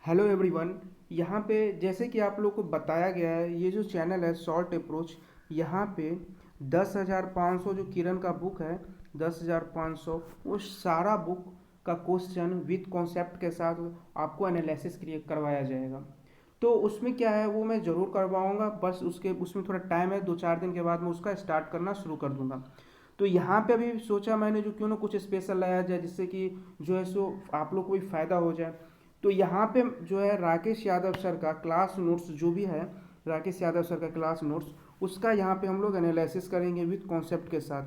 Hello everyone. यहाँ पे जैसे कि आप लोग को बताया गया है, ये जो चैनल है शॉर्ट अप्रोच, यहाँ पे 10,500 जो किरण का बुक है, 10,500 वो सारा बुक का क्वेश्चन विद कॉन्सेप्ट के साथ आपको एनालिसिस क्रिएट करवाया जाएगा। तो उसमें क्या है वो मैं ज़रूर करवाऊँगा, बस उसके उसमें थोड़ा टाइम है, 2-4 दिन के बाद मैं उसका स्टार्ट करना शुरू कर दूँगा। तो यहाँ पे अभी सोचा मैंने जो क्यों ना कुछ स्पेशल लाया जाए, जिससे कि जो है सो आप लोग को भी फ़ायदा हो जाए। तो यहाँ पे जो है राकेश यादव सर का क्लास नोट्स जो भी है, राकेश यादव सर का क्लास नोट्स, उसका यहाँ पे हम लोग एनालिसिस करेंगे विद कॉन्सेप्ट के साथ।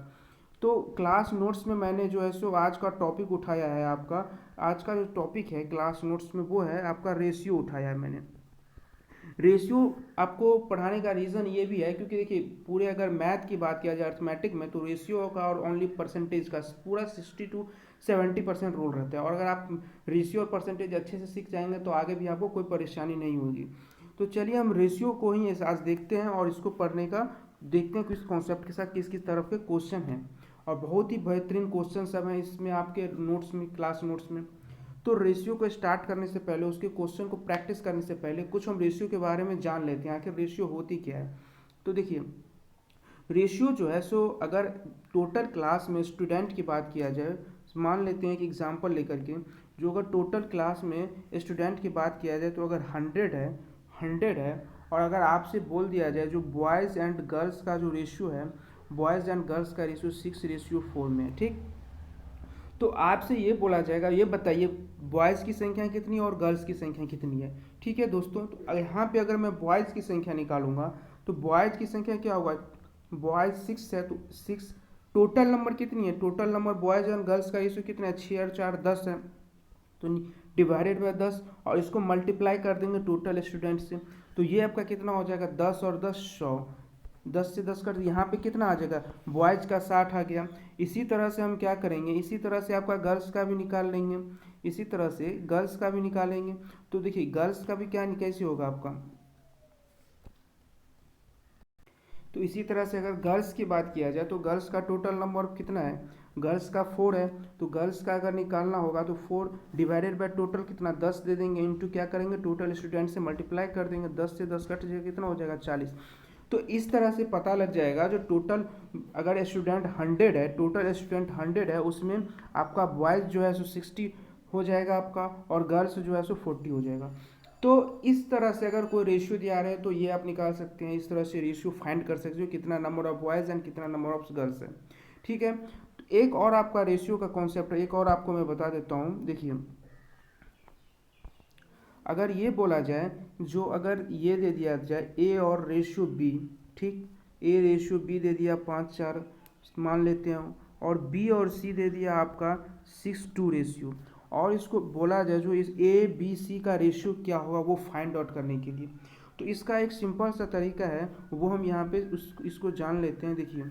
तो क्लास नोट्स में मैंने जो है सो आज का टॉपिक उठाया है आपका, आज का जो टॉपिक है क्लास नोट्स में वो है आपका रेशियो उठाया है मैंने। रेशियो आपको पढ़ाने का रीज़न ये भी है क्योंकि देखिए पूरे अगर मैथ की बात किया जाए अर्थमेटिक में, तो रेशियो का और ओनली परसेंटेज का पूरा 60 to 70% रोल रहता है। और अगर आप रेशियो और परसेंटेज अच्छे से सीख जाएंगे तो आगे भी आपको कोई परेशानी नहीं होगी। तो चलिए हम रेशियो को ही आज देखते हैं और इसको पढ़ने का देखते हैं किस कॉन्सेप्ट के साथ किस किस तरफ के क्वेश्चन हैं। और बहुत ही बेहतरीन क्वेश्चन सब हैं इसमें आपके नोट्स में, क्लास नोट्स में। तो रेशियो को स्टार्ट करने से पहले, उसके क्वेश्चन को प्रैक्टिस करने से पहले कुछ हम रेशियो के बारे में जान लेते हैं, आखिर रेशियो होती क्या है। तो देखिए रेशियो जो है सो अगर टोटल क्लास में स्टूडेंट की बात किया जाए, मान लेते हैं कि एग्जांपल लेकर के, जो अगर टोटल क्लास में स्टूडेंट की बात किया जाए तो अगर 100 है और अगर आपसे बोल दिया जाए जो बॉयज़ एंड गर्ल्स का जो रेशियो है, बॉयज़ एंड गर्ल्स का रेशियो 6:4 में है, ठीक। तो आपसे ये बोला जाएगा ये बताइए बॉयज़ की संख्या कितनी है और गर्ल्स की संख्या कितनी है। ठीक है दोस्तों, तो यहाँ पे अगर मैं बॉयज़ की संख्या निकालूंगा तो बॉयज़ की संख्या क्या होगा, बॉयज़ 6 है तो 6। टोटल नंबर कितनी है, total number boys and girls का रेशियो कितना है, 6 और 4 10 है। तो डिवाइडेड बाय 10 और इसको मल्टीप्लाई कर देंगे टोटल स्टूडेंट से। तो ये आपका कितना हो जाएगा, 10 और 10 100। 10 से 10 कर यहाँ पे कितना आ जाएगा, बॉयज़ का 60 आ गया। इसी तरह से हम क्या करेंगे, इसी तरह से आपका गर्ल्स का भी निकाल लेंगे, इसी तरह से गर्ल्स का भी निकालेंगे। तो देखिए गर्ल्स का भी क्या कैसे होगा आपका, तो इसी तरह से अगर गर्ल्स की बात किया जाए तो गर्ल्स का टोटल नंबर कितना है, गर्ल्स का 4 है। तो गर्ल्स का अगर निकालना होगा तो 4 डिवाइडेड बाय टोटल कितना 10 दे देंगे, इंटू क्या करेंगे टोटल स्टूडेंट से मल्टीप्लाई कर देंगे, 10 से 10 कट जाएगा कितना हो जाएगा 40। तो इस तरह से पता लग जाएगा जो टोटल अगर स्टूडेंट 100 है, टोटल स्टूडेंट 100 है, उसमें आपका बॉयज़ जो है सो 60 हो जाएगा आपका और गर्ल्स जो है सो 40 हो जाएगा। तो इस तरह से अगर कोई रेशियो दिया रहे तो ये आप निकाल सकते हैं, इस तरह से रेशियो फाइंड कर सकते हो कितना नंबर ऑफ बॉयज़ एंड कितना नंबर ऑफ गर्ल्स है। ठीक है, तो एक और आपका रेशियो का कॉन्सेप्ट है, एक और आपको मैं बता देता हूँ। देखिए अगर ये बोला जाए, जो अगर ये दे दिया जाए ए और रेशियो बी, ठीक, ए रेशियो बी दे दिया 5:4 मान लेते हैं, और बी और सी दे दिया आपका 6:2 रेशियो, और इसको बोला जाए जो इस ए बी सी का रेशियो क्या होगा वो फाइंड आउट करने के लिए, तो इसका एक सिंपल सा तरीका है, वो हम यहाँ पे इसको जान लेते हैं। देखिए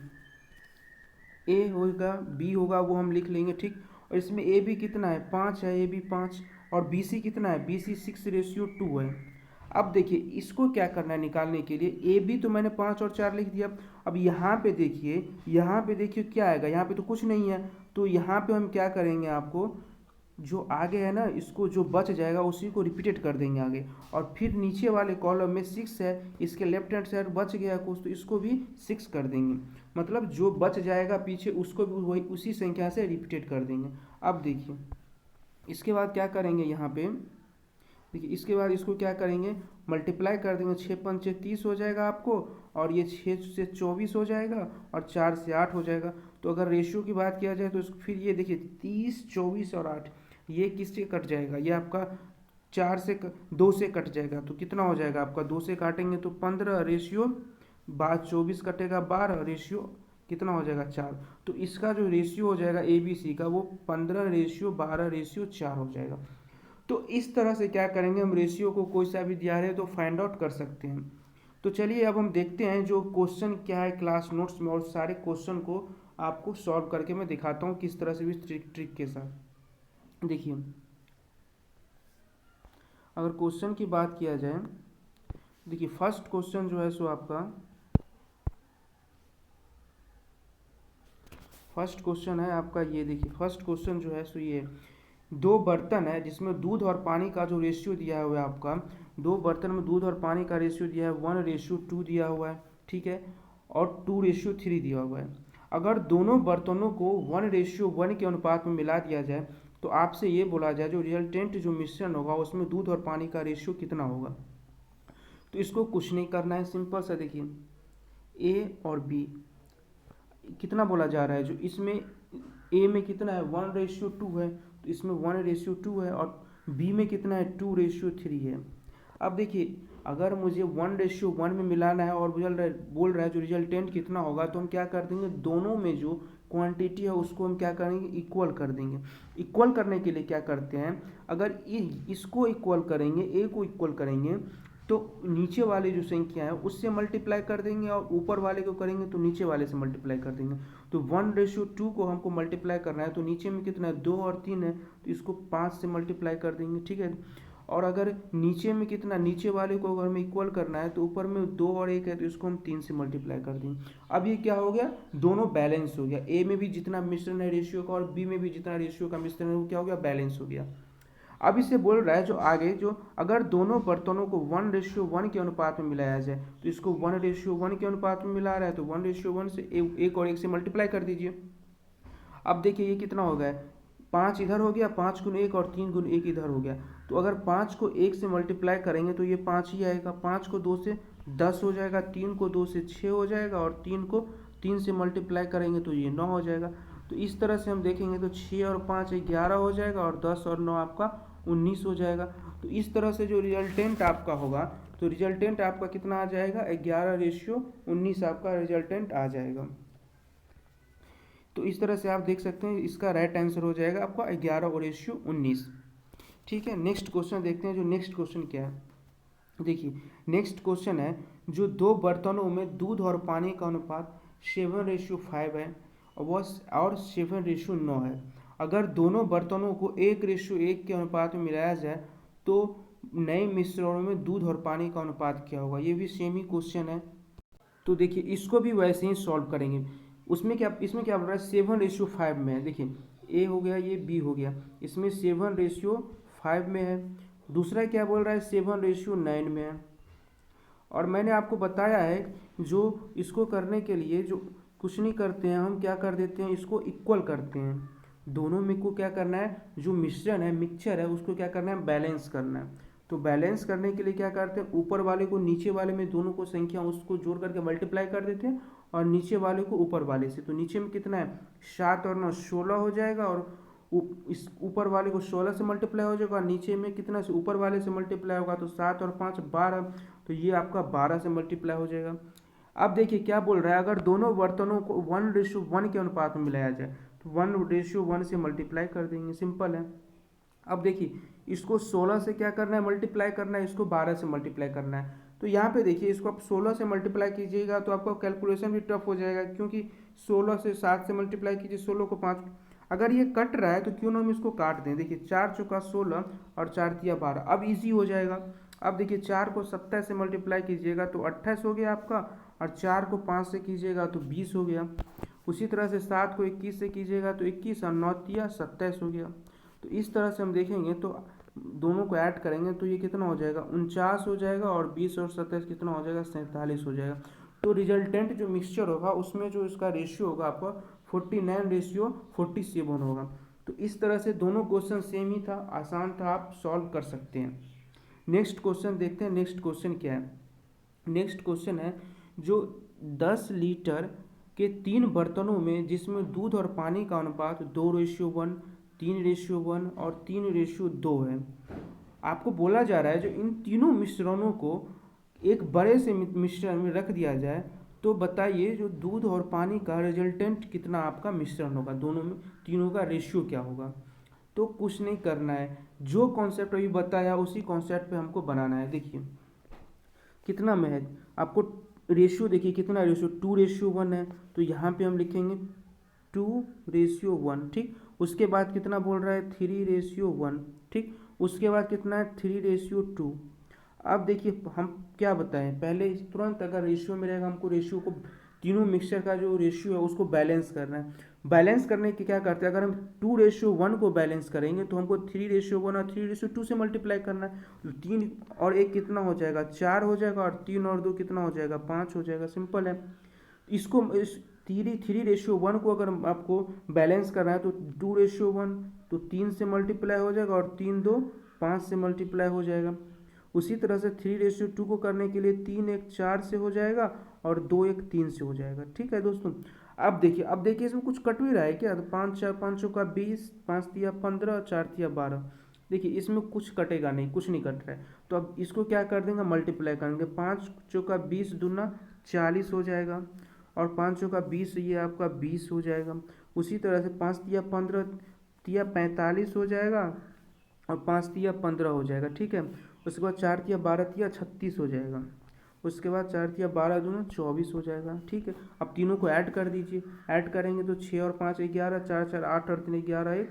ए होगा बी होगा वो हम लिख लेंगे, ठीक। और इसमें ए बी कितना है, 5 है, ए बी 5, और बी सी कितना है, बी सी 6:2 है। अब देखिए इसको क्या करना है निकालने के लिए, ए बी तो मैंने 5 और 4 लिख दिया। अब यहाँ पे देखिए, यहाँ पे देखिए क्या आएगा, यहाँ पे तो कुछ नहीं है, तो यहाँ पे हम क्या करेंगे, आपको जो आगे है ना इसको जो बच जाएगा उसी को रिपीटेड कर देंगे आगे। और फिर नीचे वाले कॉलम में 6 है, इसके लेफ्ट हैंड साइड बच गया कुछ तो इसको भी 6 कर देंगे, मतलब जो बच जाएगा पीछे उसको भी वही उसी संख्या से रिपीटेड कर देंगे। अब देखिए इसके बाद क्या करेंगे, यहाँ पे देखिए इसके बाद इसको क्या करेंगे, मल्टीप्लाई कर देंगे, 6×5 = 30 हो जाएगा आपको, और ये 6 से 24 हो जाएगा, और 4 से 8 हो जाएगा। तो अगर रेशियो की बात किया जाए तो फिर ये देखिए 30 24 और 8, ये किससे कट जाएगा, ये आपका 2 से कट जाएगा, तो कितना हो जाएगा आपका, 2 से काटेंगे तो 15 रेशियो, बाद 24 कटेगा 12 रेशियो कितना हो जाएगा 4। तो इसका जो रेशियो हो जाएगा ए बी सी का वो 15:12:4 हो जाएगा। तो इस तरह से क्या करेंगे, हम रेशियो को कोई सा भी दिया रहे तो फाइंड आउट कर सकते हैं। तो चलिए अब हम देखते हैं जो क्वेश्चन क्या है क्लास नोट्स में, और सारे क्वेश्चन को आपको सॉल्व करके मैं दिखाता हूँ किस तरह से भी ट्रिक के साथ। देखिए अगर क्वेश्चन की बात किया जाए, देखिए फर्स्ट क्वेश्चन जो है सो आपका, फर्स्ट क्वेश्चन है आपका, ये देखिए फर्स्ट क्वेश्चन जो है सो ये दो बर्तन है जिसमें दूध और पानी का जो रेशियो दिया हुआ है आपका, दो बर्तन में दूध और पानी का रेशियो दिया है 1:2 दिया हुआ है, ठीक है, और 2:3 दिया हुआ है। अगर दोनों बर्तनों को 1:1 के अनुपात में मिला दिया जाए तो आपसे ये बोला जाए जो रिजल्टेंट जो मिश्रण होगा उसमें दूध और पानी का रेशियो कितना होगा। तो इसको कुछ नहीं करना है, सिंपल सा देखिए, ए और बी कितना बोला जा रहा है, जो इसमें ए में कितना है 1:2 है, तो इसमें 1:2 है, और बी में कितना है 2:3 है। अब देखिए अगर मुझे 1:1 में मिलाना है और बोल रहा है जो रिजल्टेंट कितना होगा, तो हम क्या कर देंगे, दोनों में जो क्वांटिटी है उसको हम क्या करेंगे, इक्वल कर देंगे। इक्वल करने के लिए क्या करते हैं, अगर इसको इक्वल करेंगे, ए को इक्वल करेंगे, तो नीचे वाली जो संख्या है उससे मल्टीप्लाई कर देंगे, और ऊपर वाले को करेंगे तो नीचे वाले से मल्टीप्लाई कर देंगे। तो 1:2 को हमको मल्टीप्लाई करना है, तो नीचे में कितना है 2 और 3 है, तो इसको 5 से मल्टीप्लाई कर देंगे, ठीक है। और अगर नीचे में कितना, नीचे वाले को अगर हमें इक्वल करना है तो ऊपर में 2 और 1 है, तो इसको हम 3 से मल्टीप्लाई कर देंगे। अब ये क्या हो गया, दोनों बैलेंस हो गया, ए में भी जितना मिश्रण है रेशियो का और बी में भी जितना रेशियो का मिश्रण है वो क्या हो गया, बैलेंस हो गया। अब इसे बोल रहा है जो आगे, जो अगर दोनों बर्तनों को 1:1 के अनुपात में मिलाया जाए, तो इसको 1:1 के अनुपात में मिला रहा है, तो 1:1 से एक और एक से मल्टीप्लाई कर दीजिए। अब देखिए ये कितना हो गया, 5 इधर हो गया, 5 गुण 1 और 3 गुण 1 इधर हो गया। तो अगर 5 को 1 से मल्टीप्लाई करेंगे तो ये 5 ही आएगा, 5 को 2 से 10 हो जाएगा, 3 को 2 से 6 हो जाएगा, और 3 को 3 से मल्टीप्लाई करेंगे तो ये 9 हो जाएगा। तो इस तरह से हम देखेंगे तो 6 और 5 11 हो जाएगा, और 10 और 9 आपका 19 हो जाएगा। तो इस तरह से जो रिजल्टेंट आपका होगा, तो रिजल्टेंट आपका कितना आ जाएगा, 11:19 आपका रिजल्टेंट आ जाएगा। तो इस तरह से आप देख सकते हैं इसका राइट आंसर हो जाएगा आपका 11:19। ठीक है, नेक्स्ट क्वेश्चन देखते हैं, जो नेक्स्ट क्वेश्चन क्या है। देखिए नेक्स्ट क्वेश्चन है, जो दो बर्तनों में दूध और पानी का अनुपात 7:5 है और 7:9 है। अगर दोनों बर्तनों को 1:1 के अनुपात में मिलाया जाए तो नए मिश्रणों में दूध और पानी का अनुपात क्या होगा। ये भी सेम ही क्वेश्चन है। तो देखिए इसको भी वैसे ही सॉल्व करेंगे। इसमें क्या बोल रहा है, 7:5 में है। देखिए ए हो गया, ये बी हो गया, इसमें 7:5 में है। दूसरा क्या बोल रहा है, 7:9 में है। और मैंने आपको बताया है जो इसको करने के लिए जो कुछ नहीं करते हैं, हम क्या कर देते हैं, इसको इक्वल करते हैं। दोनों में को क्या करना है, जो मिश्रण है, मिक्सचर है, उसको क्या करना है, बैलेंस करना है। तो बैलेंस करने के लिए क्या करते हैं, ऊपर वाले को नीचे वाले में, दोनों को संख्या उसको जोड़ करके मल्टीप्लाई कर देते हैं, और नीचे वाले को ऊपर वाले से। तो नीचे में कितना है, 7 और 9 16 हो जाएगा, और इस ऊपर वाले को 16 से मल्टीप्लाई हो जाएगा, और नीचे में कितना से ऊपर वाले से मल्टीप्लाई होगा, तो 7 और 5 12, तो ये आपका 12 से मल्टीप्लाई हो जाएगा। अब देखिए क्या बोल रहा है, अगर दोनों बर्तनों को 1:1 के अनुपात में मिलाया जाए तो 1:1 से मल्टीप्लाई कर देंगे, सिंपल है। अब देखिए इसको 16 से क्या करना है, मल्टीप्लाई करना है, इसको 12 से मल्टीप्लाई करना है। तो यहाँ पे देखिए इसको आप 16 से मल्टीप्लाई कीजिएगा तो आपका कैलकुलेशन भी टफ हो जाएगा, क्योंकि 16 से 7 से मल्टीप्लाई कीजिए, 16 को 5, अगर ये कट रहा है तो क्यों ना हम इसको काट दें। देखिए 4 चौका 16 और 4 तिया 12, अब इजी हो जाएगा। अब देखिए 4 को 27 से मल्टीप्लाई कीजिएगा तो 28 हो गया आपका, और 4 को 5 से कीजिएगा तो 20 हो गया। उसी तरह से 7 को 21 से कीजिएगा तो 21, और 9 तिया 27 हो गया। तो इस तरह से हम देखेंगे तो दोनों को ऐड करेंगे तो ये कितना हो जाएगा, 49 हो जाएगा, और 20 और 27 कितना हो जाएगा, 47 हो जाएगा। तो रिजल्टेंट जो मिक्सचर होगा उसमें जो इसका रेशियो होगा आपका 49:47 होगा। तो इस तरह से दोनों क्वेश्चन सेम ही था, आसान था, आप सॉल्व कर सकते हैं। नेक्स्ट क्वेश्चन देखते हैं, नेक्स्ट क्वेश्चन क्या है। नेक्स्ट क्वेश्चन है, जो 10 लीटर के 3 बर्तनों में जिसमें दूध और पानी का अनुपात 2:1, 3:1 और 3:2 है। आपको बोला जा रहा है जो इन तीनों मिश्रणों को एक बड़े से मिश्रण में रख दिया जाए तो बताइए जो दूध और पानी का रिजल्टेंट कितना आपका मिश्रण होगा, दोनों में तीनों का रेशियो क्या होगा। तो कुछ नहीं करना है, जो कॉन्सेप्ट अभी बताया उसी कॉन्सेप्ट पे हमको बनाना है। देखिए कितना में है आपको रेशियो, देखिए कितना रेशियो 2:1 है, तो यहाँ पे हम लिखेंगे 2:1, ठीक। उसके बाद कितना बोल रहा है, 3:1, ठीक। उसके बाद कितना है, 3:2। अब देखिए हम क्या बताएं, पहले तुरंत अगर रेशियो में रहेगा, हमको रेशियो को तीनों मिक्सचर का जो रेशियो है उसको बैलेंस करना है। बैलेंस करने के क्या करते हैं, अगर हम 2:1 को बैलेंस करेंगे तो हमको 3:1 और 3:2 से मल्टीप्लाई करना है। तो 3 और 1 कितना हो जाएगा, 4 हो जाएगा, और 3 और 2 कितना हो जाएगा, 5 हो जाएगा। सिंपल है। इसको इस 3:1 को अगर आपको बैलेंस करना है तो 2:1 तो 3 से मल्टीप्लाई हो जाएगा, और 3 2 5 से मल्टीप्लाई हो जाएगा। उसी तरह से 3:2 को करने के लिए 3 1 4 से हो जाएगा, और 2 1 3 से हो जाएगा। ठीक है दोस्तों। अब देखिए इसमें कुछ कट भी रहा है क्या, तो 5 4 5 का 20, 5 तिया 15, 4 तिया 12। देखिए इसमें कुछ कटेगा नहीं, कुछ नहीं कट रहा है। तो अब इसको क्या कर देंगे, मल्टीप्लाई करेंगे। 5 चौका 20 दूना 40 हो जाएगा, और 5 चौका 20 ये आपका 20 हो जाएगा। उसी तरह से 5 तिया 15 तिया 45 हो जाएगा, और 5 तिया 15 हो जाएगा। ठीक है। उसके बाद 4 तिया 12 तिया 36 हो जाएगा। उसके बाद 4 तिया 12 दूना 24 हो जाएगा। ठीक है। अब तीनों को ऐड कर दीजिए। ऐड करेंगे तो 6 और 5 11, 4 4 8 और 3 11, 1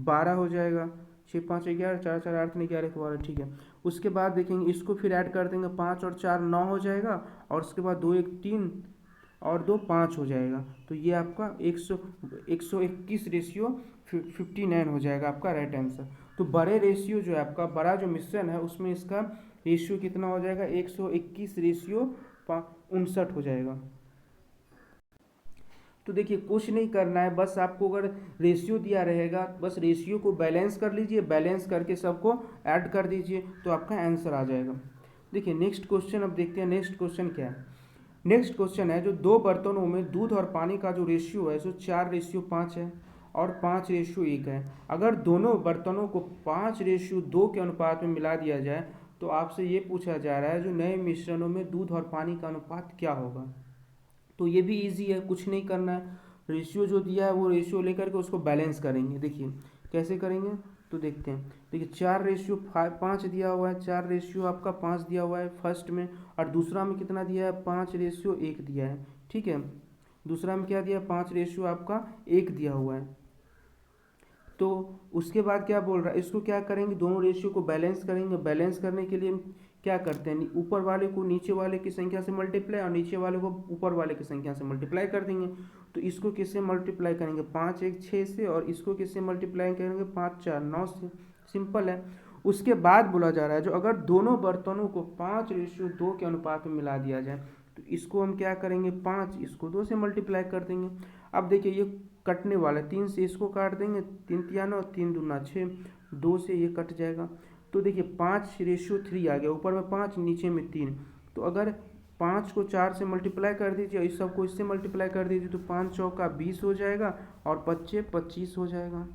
12 हो जाएगा। 6 5 11, 4 4 8 3 11, 1 12। ठीक है। उसके बाद देखेंगे इसको फिर ऐड कर देंगे, 5 और 4 9 हो जाएगा, और उसके बाद 2 1 3 और 2 5 हो जाएगा। तो ये आपका 121:59 हो जाएगा आपका राइट आंसर। तो बड़े रेशियो जो है आपका, बड़ा जो मिश्रण है उसमें इसका रेशियो कितना हो जाएगा, 121:59 हो जाएगा। तो देखिए कुछ नहीं करना है, बस आपको अगर रेशियो दिया रहेगा बस रेशियो को बैलेंस कर लीजिए, बैलेंस करके सबको ऐड कर दीजिए तो आपका आंसर आ जाएगा। देखिए नेक्स्ट क्वेश्चन अब देखते हैं, नेक्स्ट क्वेश्चन क्या है। नेक्स्ट क्वेश्चन है, जो दो बर्तनों में दूध और पानी का जो रेशियो है सो 4:5 है, और 5:1 है। अगर दोनों बर्तनों को 5:2 के अनुपात में मिला दिया जाए तो आपसे ये पूछा जा रहा है जो नए मिश्रणों में दूध और पानी का अनुपात क्या होगा। तो ये भी इजी है, कुछ नहीं करना है। रेशियो जो दिया है वो रेशियो लेकर के उसको बैलेंस करेंगे। देखिए कैसे करेंगे, तो देखते हैं। देखिए 4:5 दिया हुआ है, 4 आपका 5 दिया हुआ है फर्स्ट में, और दूसरा में कितना दिया है, 5:1 दिया है। ठीक है। दूसरा में क्या दिया, 5 आपका 1 दिया हुआ है। तो उसके बाद क्या बोल रहा है, इसको क्या करेंगे, दोनों रेशियो को बैलेंस करेंगे। बैलेंस करने के लिए हम क्या करते हैं, ऊपर वाले को नीचे वाले की संख्या से मल्टीप्लाई, और नीचे वाले को ऊपर वाले की संख्या से मल्टीप्लाई कर देंगे। तो इसको किससे मल्टीप्लाई करेंगे, 5 1 6 से, और इसको किससे मल्टीप्लाई करेंगे, 5 4 9 से। सिंपल है। उसके बाद बोला जा रहा है जो अगर दोनों बर्तनों को 5:2 के अनुपात में मिला दिया जाए तो इसको हम क्या करेंगे, 5 इसको 2 से मल्टीप्लाई कर देंगे। अब देखिए ये कटने वाला है, 3 से इसको काट देंगे, 3 तिया 9, 3 दूना 6, 2 से ये कट जाएगा। तो देखिए 5:3 आ गया, ऊपर में 5 नीचे में 3। तो अगर 5 को 4 से मल्टीप्लाई कर दीजिए और इस सब को इससे मल्टीप्लाई कर दीजिए तो 5 चौका 20 हो जाएगा, और 5 25 हो जाएगा।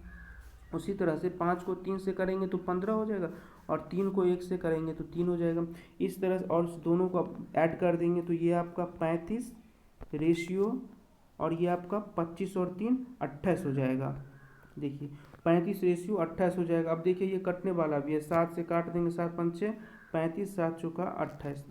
उसी तरह से 5 को 3 से करेंगे तो 15 हो जाएगा, और 3 को 1 से करेंगे तो 3 हो जाएगा। इस तरह से और दोनों को ऐड कर देंगे तो ये आपका 35 रेशियो, और ये आपका 25 और 3 28 हो जाएगा। देखिए 35:28 हो जाएगा। अब देखिए ये कटने वाला भी है, 7 से काट देंगे, 7 पंचे 35, 7 चौका 28।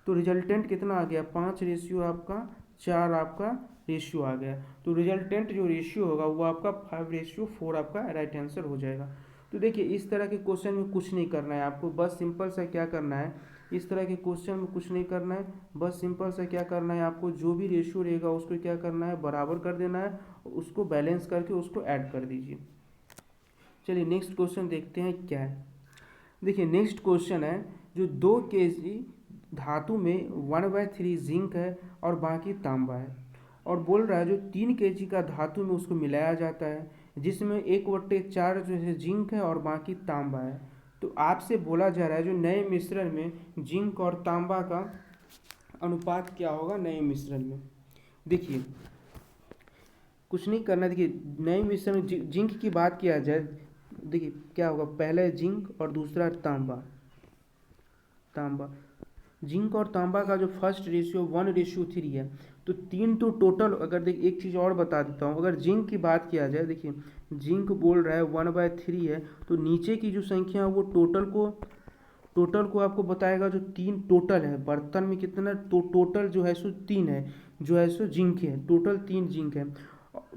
तो रिजल्टेंट कितना आ गया, 5 आपका 4 आपका रेशियो आ गया। तो रिजल्टेंट जो रेशियो होगा वो आपका 5:4 आपका राइट आंसर हो जाएगा। तो देखिए इस तरह के क्वेश्चन में कुछ नहीं करना है आपको, बस सिंपल सा क्या करना है, इस तरह के क्वेश्चन में कुछ नहीं करना है, बस सिंपल सा क्या करना है आपको, जो भी रेशियो रहेगा उसको क्या करना है, बराबर कर देना है, उसको बैलेंस करके उसको ऐड कर दीजिए। चलिए नेक्स्ट क्वेश्चन देखते हैं क्या है। देखिए नेक्स्ट क्वेश्चन है, जो 2 kg धातु में 1/3 जिंक है और बाकी तांबा है, और बोल रहा है जो 3 kg का धातु में उसको मिलाया जाता है जिसमें 1/4 जो है जिंक है और बाकी तांबा है। तो आपसे बोला जा रहा है जो नए मिश्रण में जिंक और तांबा का अनुपात क्या होगा नए मिश्रण में। देखिए कुछ नहीं करना। देखिए नए मिश्रण में जिंक की बात किया जाए, देखिए क्या होगा, पहला है जिंक और दूसरा तांबा। तांबा जिंक और तांबा का जो फर्स्ट रेशियो 1:3 है। तो 3 तो टोटल, अगर देखिए एक चीज़ और बता देता हूँ, अगर जिंक की बात किया जाए, देखिए जिंक बोल रहा है 1/3 है, तो नीचे की जो संख्या है वो टोटल को आपको बताएगा। जो 3 टोटल है बर्तन में कितना, तो टोटल जो है सो 3 है, जो है सो जिंक है, टोटल 3 जिंक है,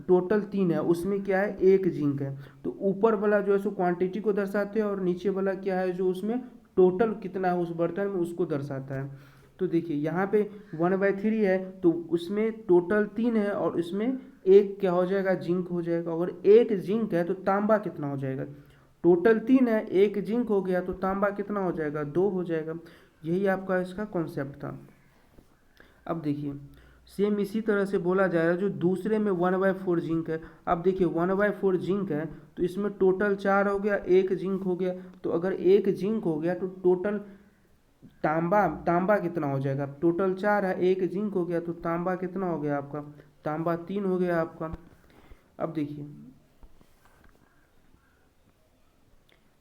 टोटल 3 है, उसमें क्या है 1 जिंक है। तो ऊपर वाला जो है सो क्वांटिटी को दर्शाते हैं, और नीचे वाला क्या है जो उसमें टोटल कितना है उस बर्तन में उसको दर्शाता है। तो देखिए यहाँ पे 1/3 है तो उसमें टोटल 3 है और इसमें एक क्या हो जाएगा, जिंक हो जाएगा। अगर एक जिंक है तो तांबा कितना हो जाएगा, टोटल 3 है, एक जिंक हो गया तो तांबा कितना हो जाएगा, 2 हो जाएगा। यही आपका इसका कॉन्सेप्ट था। अब देखिए सेम इसी तरह से बोला जा रहा है, जो दूसरे में 1/4 जिंक है। अब देखिए 1/4 जिंक है तो इसमें टोटल 4 हो गया, एक जिंक हो गया। तो अगर एक जिंक हो गया तो टोटल तांबा तांबा कितना हो जाएगा, टोटल 4 है, एक जिंक हो गया तो तांबा कितना हो गया आपका, तांबा 3 हो गया आपका। अब देखिए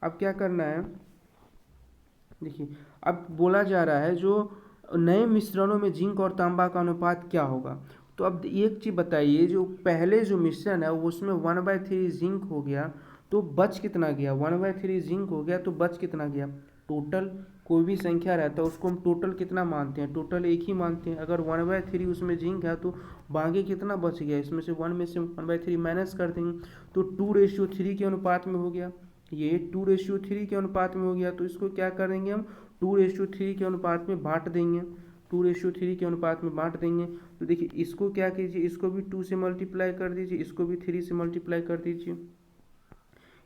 अब क्या करना है, देखिए अब बोला जा रहा है जो नए मिश्रणों में जिंक और तांबा का अनुपात क्या होगा। तो अब एक चीज़ बताइए, जो पहले जो मिश्रण है वो उसमें 1/3 जिंक हो गया तो बच कितना गया, 1/3 जिंक हो गया तो बच कितना गया, टोटल कोई भी संख्या रहता है उसको हम टोटल कितना मानते हैं, टोटल एक ही मानते हैं। अगर 1/3 उसमें जिंक है तो बाकी कितना बच गया, इसमें से 1 में से 1/3 माइनस कर देंगे तो 2:3 के अनुपात में हो गया। ये 2:3 के अनुपात में हो गया तो इसको क्या करेंगे हम, 2:3 के अनुपात में बांट देंगे, 2:3 के अनुपात में बांट देंगे। तो देखिए इसको क्या कीजिए, इसको भी 2 से मल्टीप्लाई कर दीजिए, इसको भी 3 से मल्टीप्लाई कर दीजिए,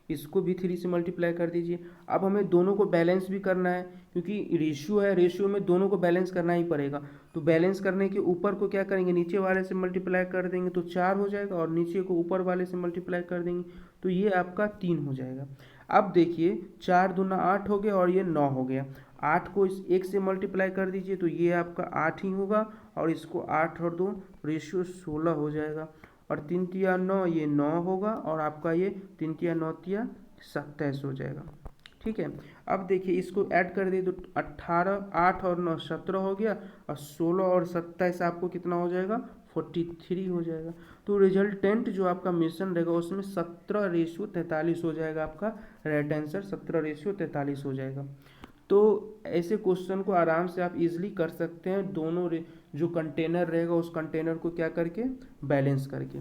इसको भी 3 से मल्टीप्लाई कर दीजिए। अब हमें दोनों को बैलेंस भी करना है क्योंकि रेशियो है, रेशियो में दोनों को बैलेंस करना ही पड़ेगा। तो बैलेंस करने के ऊपर को क्या करेंगे, नीचे वाले से मल्टीप्लाई कर देंगे तो 4 हो जाएगा, और नीचे को ऊपर वाले से मल्टीप्लाई कर देंगे तो ये आपका 3 हो जाएगा। अब देखिए 4 दूना 8 हो गया और ये 9 हो गया। 8 को इस 1 से मल्टीप्लाई कर दीजिए तो ये आपका 8 ही होगा, और इसको 8 और 2 रेशियो 16 हो जाएगा, और 3 तिया 9 ये 9 होगा, और आपका ये 3 तिया 9 तिया 27 हो जाएगा। ठीक है, अब देखिए इसको ऐड कर दिए तो 18, 8 और 9 17 हो गया, और 16 और 27 आपको कितना हो जाएगा, 43 हो जाएगा। तो रिजल्टेंट जो आपका मिश्रण रहेगा उसमें 17:43 हो जाएगा, आपका राइट आंसर 17:43 हो जाएगा। तो ऐसे क्वेश्चन को आराम से आप इजीली कर सकते हैं, दोनों जो कंटेनर रहेगा उस कंटेनर को क्या करके, बैलेंस करके।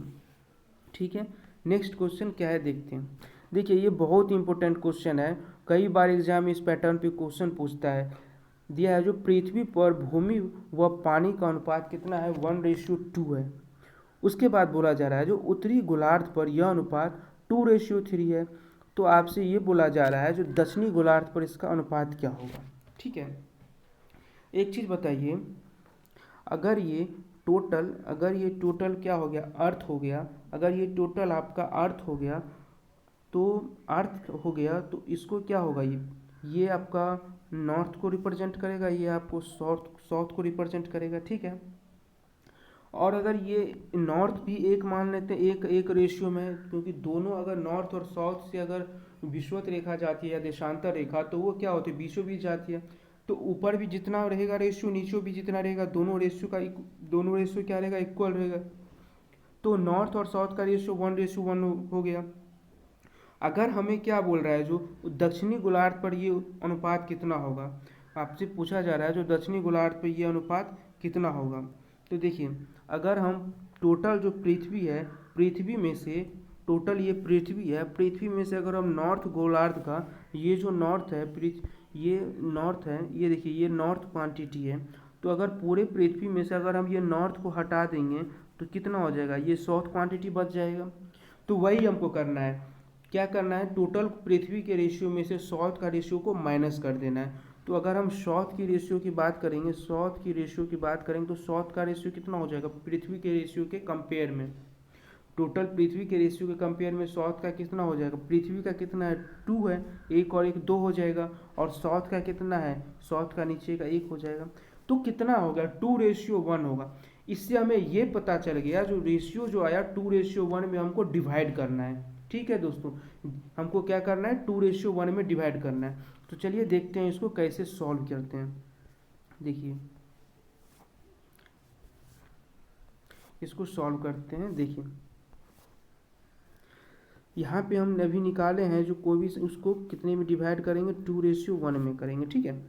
ठीक है, नेक्स्ट क्वेश्चन क्या है देखते हैं। देखिए ये बहुत इंपॉर्टेंट क्वेश्चन है, कई बार एग्जाम इस पैटर्न पे क्वेश्चन पूछता है। दिया है जो पृथ्वी पर भूमि व पानी का अनुपात कितना है, 1:2 है। उसके बाद बोला जा रहा है जो उत्तरी गोलार्ध पर यह अनुपात 2:3 है। तो आपसे ये बोला जा रहा है जो दक्षिणी गोलार्ध पर इसका अनुपात क्या होगा। ठीक है, एक चीज़ बताइए, अगर ये टोटल क्या हो गया, अर्थ हो गया, अगर ये टोटल आपका अर्थ हो गया तो अर्थ हो गया तो इसको क्या होगा, ये आपका नॉर्थ को रिप्रेजेंट करेगा, ये आपको साउथ को रिप्रेजेंट करेगा। ठीक है, और अगर ये नॉर्थ भी एक मान लेते हैं, एक एक रेशियो में है, क्योंकि दोनों अगर नॉर्थ और साउथ से अगर विषुवत रेखा जाती है या देशांतर रेखा तो वो क्या होती है, बीचों बीच जाती है। तो ऊपर भी जितना रहेगा रेशियो, नीचे भी जितना रहेगा, दोनों रेशियो क्या रहेगा, इक्वल रहेगा। तो नॉर्थ और साउथ का रेशियो 1:1 हो गया। अगर हमें क्या बोल रहा है, जो दक्षिणी गोलार्ध पर ये अनुपात कितना होगा, आपसे पूछा जा रहा है जो दक्षिणी गोलार्ध पर ये अनुपात कितना होगा। तो देखिए अगर हम टोटल जो पृथ्वी है, पृथ्वी में से टोटल ये पृथ्वी है, पृथ्वी में से अगर हम नॉर्थ गोलार्ध का ये जो नॉर्थ है, ये नॉर्थ है, ये देखिए ये नॉर्थ क्वांटिटी है। तो अगर पूरे पृथ्वी में से अगर हम ये नॉर्थ को हटा देंगे तो कितना हो जाएगा, ये साउथ क्वांटिटी बच जाएगा। तो वही हमको करना है, क्या करना है, टोटल पृथ्वी के रेशियो में से साउथ का रेशियो को माइनस कर देना है। तो अगर हम साउथ की रेशियो की बात करेंगे, तो साउथ का रेशियो कितना हो जाएगा, पृथ्वी के रेशियो के कंपेयर में, टोटल पृथ्वी के रेशियो के कंपेयर में साउथ का कितना हो जाएगा, पृथ्वी का कितना है 2 है, एक और एक 2 हो जाएगा, और साउथ का कितना है, साउथ का नीचे का 1 हो जाएगा। तो कितना हो गया, 2:1 होगा। इससे हमें ये पता चल गया जो रेशियो जो आया 2:1 में हमको डिवाइड करना है। ठीक है दोस्तों, हमको क्या करना है, 2:1 में डिवाइड करना है। तो चलिए देखते हैं इसको कैसे सॉल्व करते हैं। देखिए इसको सॉल्व करते हैं। देखिए यहाँ पे हम अभी निकाले हैं जो कोई भी उसको कितने में डिवाइड करेंगे, 2:1 में करेंगे। ठीक है,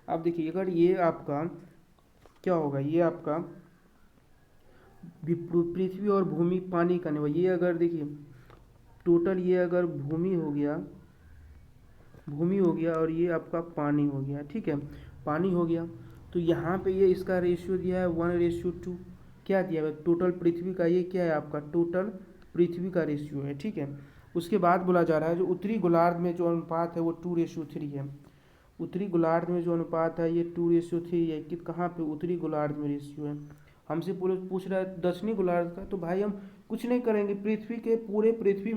अब देखिए अगर ये आपका क्या होगा, ये आपका पृथ्वी और भूमि पानी का नहीं, ये अगर देखिए टोटल ये अगर भूमि हो गया और ये आपका पानी हो गया। ठीक है, पानी हो गया तो यहाँ पे ये इसका रेशियो दिया है 1:2। क्या दिया हुआ है, टोटल पृथ्वी का, ये क्या है आपका टोटल पृथ्वी का रेशियो है, ठीक है। उसके बाद बोला जा रहा है जो उत्तरी गोलार्ध में जो अनुपात है वो 2:3 है। उत्तरी गोलार्ध में जो अनुपात है ये 2:3 है। कि कहाँ पे, उत्तरी गोलार्ध में रेशियो है। हमसे पूछ रहा है दक्षिणी गोलार्ध का, तो भाई हम कुछ नहीं करेंगे, पृथ्वी के पूरे पृथ्वी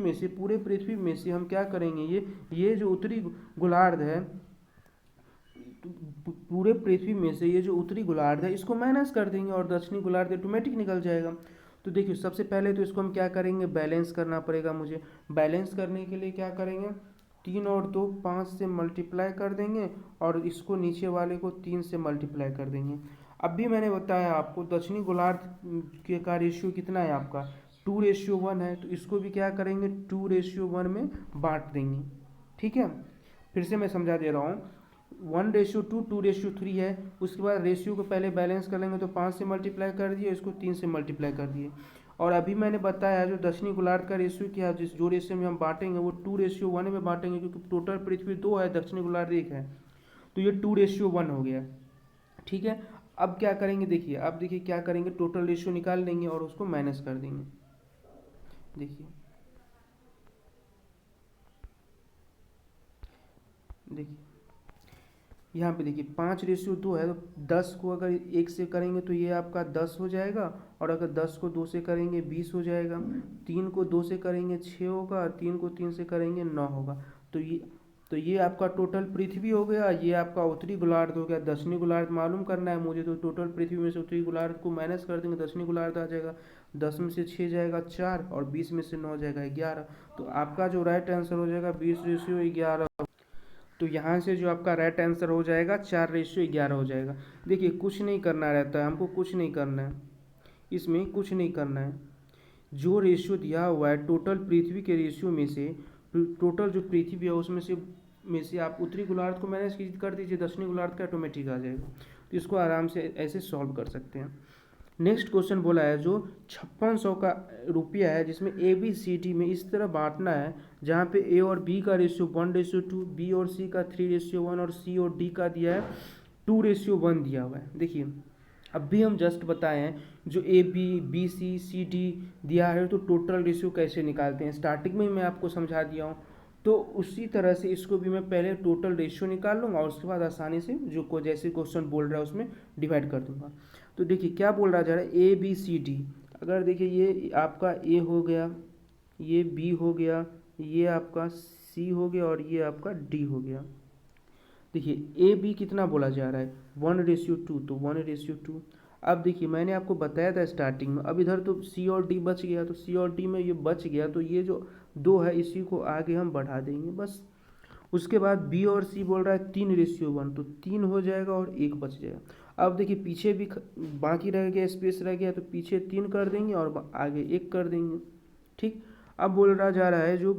में से हम क्या करेंगे, ये जो उत्तरी गोलार्ध है, पूरे पृथ्वी में से ये जो उत्तरी गोलार्ध है इसको माइनस कर देंगे और दक्षिणी गोलार्ध ऑटोमेटिक निकल जाएगा। तो देखिए सबसे पहले तो इसको हम क्या करेंगे, बैलेंस करना पड़ेगा मुझे। बैलेंस करने के लिए क्या करेंगे, 3 और 2 5 से मल्टीप्लाई कर देंगे और इसको नीचे वाले को 3 से मल्टीप्लाई कर देंगे। अब भी मैंने बताया आपको दक्षिणी गोलार्ध के का रेशियो कितना है आपका 2:1 है, तो इसको भी क्या करेंगे 2:1 में बांट देंगे, ठीक है। फिर से मैं समझा दे रहा हूँ, 1:2 2:3 है। उसके बाद रेशियो को पहले बैलेंस कर लेंगे तो 5 से मल्टीप्लाई कर दिए, इसको 3 से मल्टीप्लाई कर दिए। और अभी मैंने बताया जो दक्षिणी गोलार्ध का रेशियो क्या है, जिस जो रेशियो में हम बांटेंगे वो 2:1 में बांटेंगे, क्योंकि टोटल पृथ्वी 2 है, दक्षिणी गोलार्ध 1 है, तो ये 2:1 हो गया, ठीक है। अब क्या करेंगे देखिए, अब देखिए क्या करेंगे, टोटल रेशियो निकाल लेंगे और उसको माइनस कर देंगे। देखिए देखिए यहाँ पे देखिए 5:2 है, तो 10 को अगर 1 से करेंगे तो ये आपका 10 हो जाएगा, और अगर 10 को 2 से करेंगे 20 हो जाएगा। 3 को 2 से करेंगे 6 होगा, 3 को 3 से करेंगे 9 होगा। तो ये आपका टोटल पृथ्वी हो गया, ये आपका उत्तरी गोलार्ध हो गया। दक्षिणी गोलार्ध मालूम करना है मुझे, तो टोटल पृथ्वी में से उत्तरी गोलार्ध को माइनस कर देंगे, दक्षिणी गोलार्ध आ जाएगा। 10 में से 6 जाएगा 4, और 20 में से 9 जाएगा 11। तो आपका जो राइट आंसर हो जाएगा 20:11। तो यहाँ से जो आपका राइट आंसर हो जाएगा 4:11 हो जाएगा। देखिए कुछ नहीं करना रहता है, हमको कुछ नहीं करना है, इसमें कुछ नहीं करना है। जो रेशियो दिया हुआ है टोटल पृथ्वी के रेशियो में से, टोटल जो पृथ्वी है उसमें से आप उत्तरी गोलार्ध को मैनेज कर दीजिए, दक्षिणी गोलार्ध का ऑटोमेटिक आ जाएगा। तो इसको आराम से ऐसे सॉल्व कर सकते हैं। नेक्स्ट क्वेश्चन बोला है जो 5600 का रुपया है, जिसमें ABCD में इस तरह बांटना है जहाँ पे A और B का रेशियो 1:2, B और C का 3:1 और C और D का दिया है 2:1 दिया हुआ है। देखिए अब भी हम जस्ट बताए हैं जो ABCD दिया है तो टोटल रेशियो कैसे निकालते हैं, स्टार्टिंग में ही मैं आपको समझा दिया हूँ। तो उसी तरह से इसको भी मैं पहले टोटल रेशियो निकाल लूँगा और उसके बाद आसानी से जो को जैसे क्वेश्चन बोल रहा है उसमें डिवाइड कर दूंगा। तो देखिए क्या बोल रहा जा रहा है ABCD, अगर देखिए ये आपका A हो गया, ये B हो गया, ये आपका C हो गया और ये आपका D हो गया। देखिए AB कितना बोला जा रहा है 1:2, तो 1:2। अब देखिए मैंने आपको बताया था स्टार्टिंग में, अब इधर तो C और D बच गया, तो C और D में ये बच गया, तो ये जो 2 है इसी को आगे हम बढ़ा देंगे बस। उसके बाद B और C बोल रहा है 3:1, तो 3 हो जाएगा और 1 बच जाएगा। अब देखिए पीछे भी बाकी रह गया, स्पेस रह गया, तो पीछे 3 कर देंगे और आगे 1 कर देंगे, ठीक। अब बोल रहा जा रहा है जो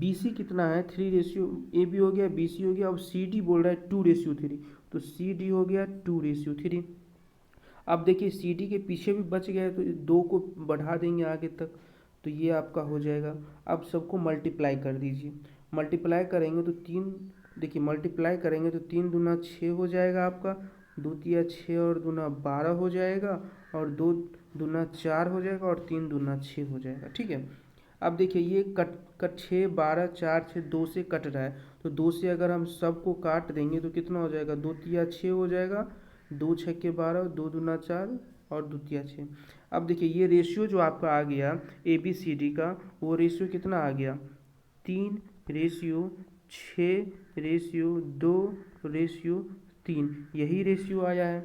BC कितना है 3:, AB हो गया, BC हो गया, अब CD बोल रहा है 2:3, तो CD हो गया 2:3। अब देखिए CD के पीछे भी बच गया है, तो 2 को बढ़ा देंगे आगे तक, तो ये आपका हो जाएगा। अब सबको मल्टीप्लाई कर दीजिए, मल्टीप्लाई करेंगे तो 3, देखिए मल्टीप्लाई करेंगे तो 3 दूना 6 हो जाएगा आपका, 2 तिया 6 और दूना 12 हो जाएगा, और 2 दूना 4 हो जाएगा, और 3 दूना 6 हो जाएगा, ठीक है। अब देखिए ये कट 6 12 4 6 2 से कट रहा है, तो 2 से अगर हम सबको काट देंगे तो कितना हो जाएगा, 2 तिया 6 हो जाएगा, 2 छक्के 12, 2 दूना 4 और 2 तिया 6। अब देखिए ये रेशियो जो आपका आ गया ABCD का, वो रेशियो कितना आ गया 3:6:2:3, यही रेशियो आया है,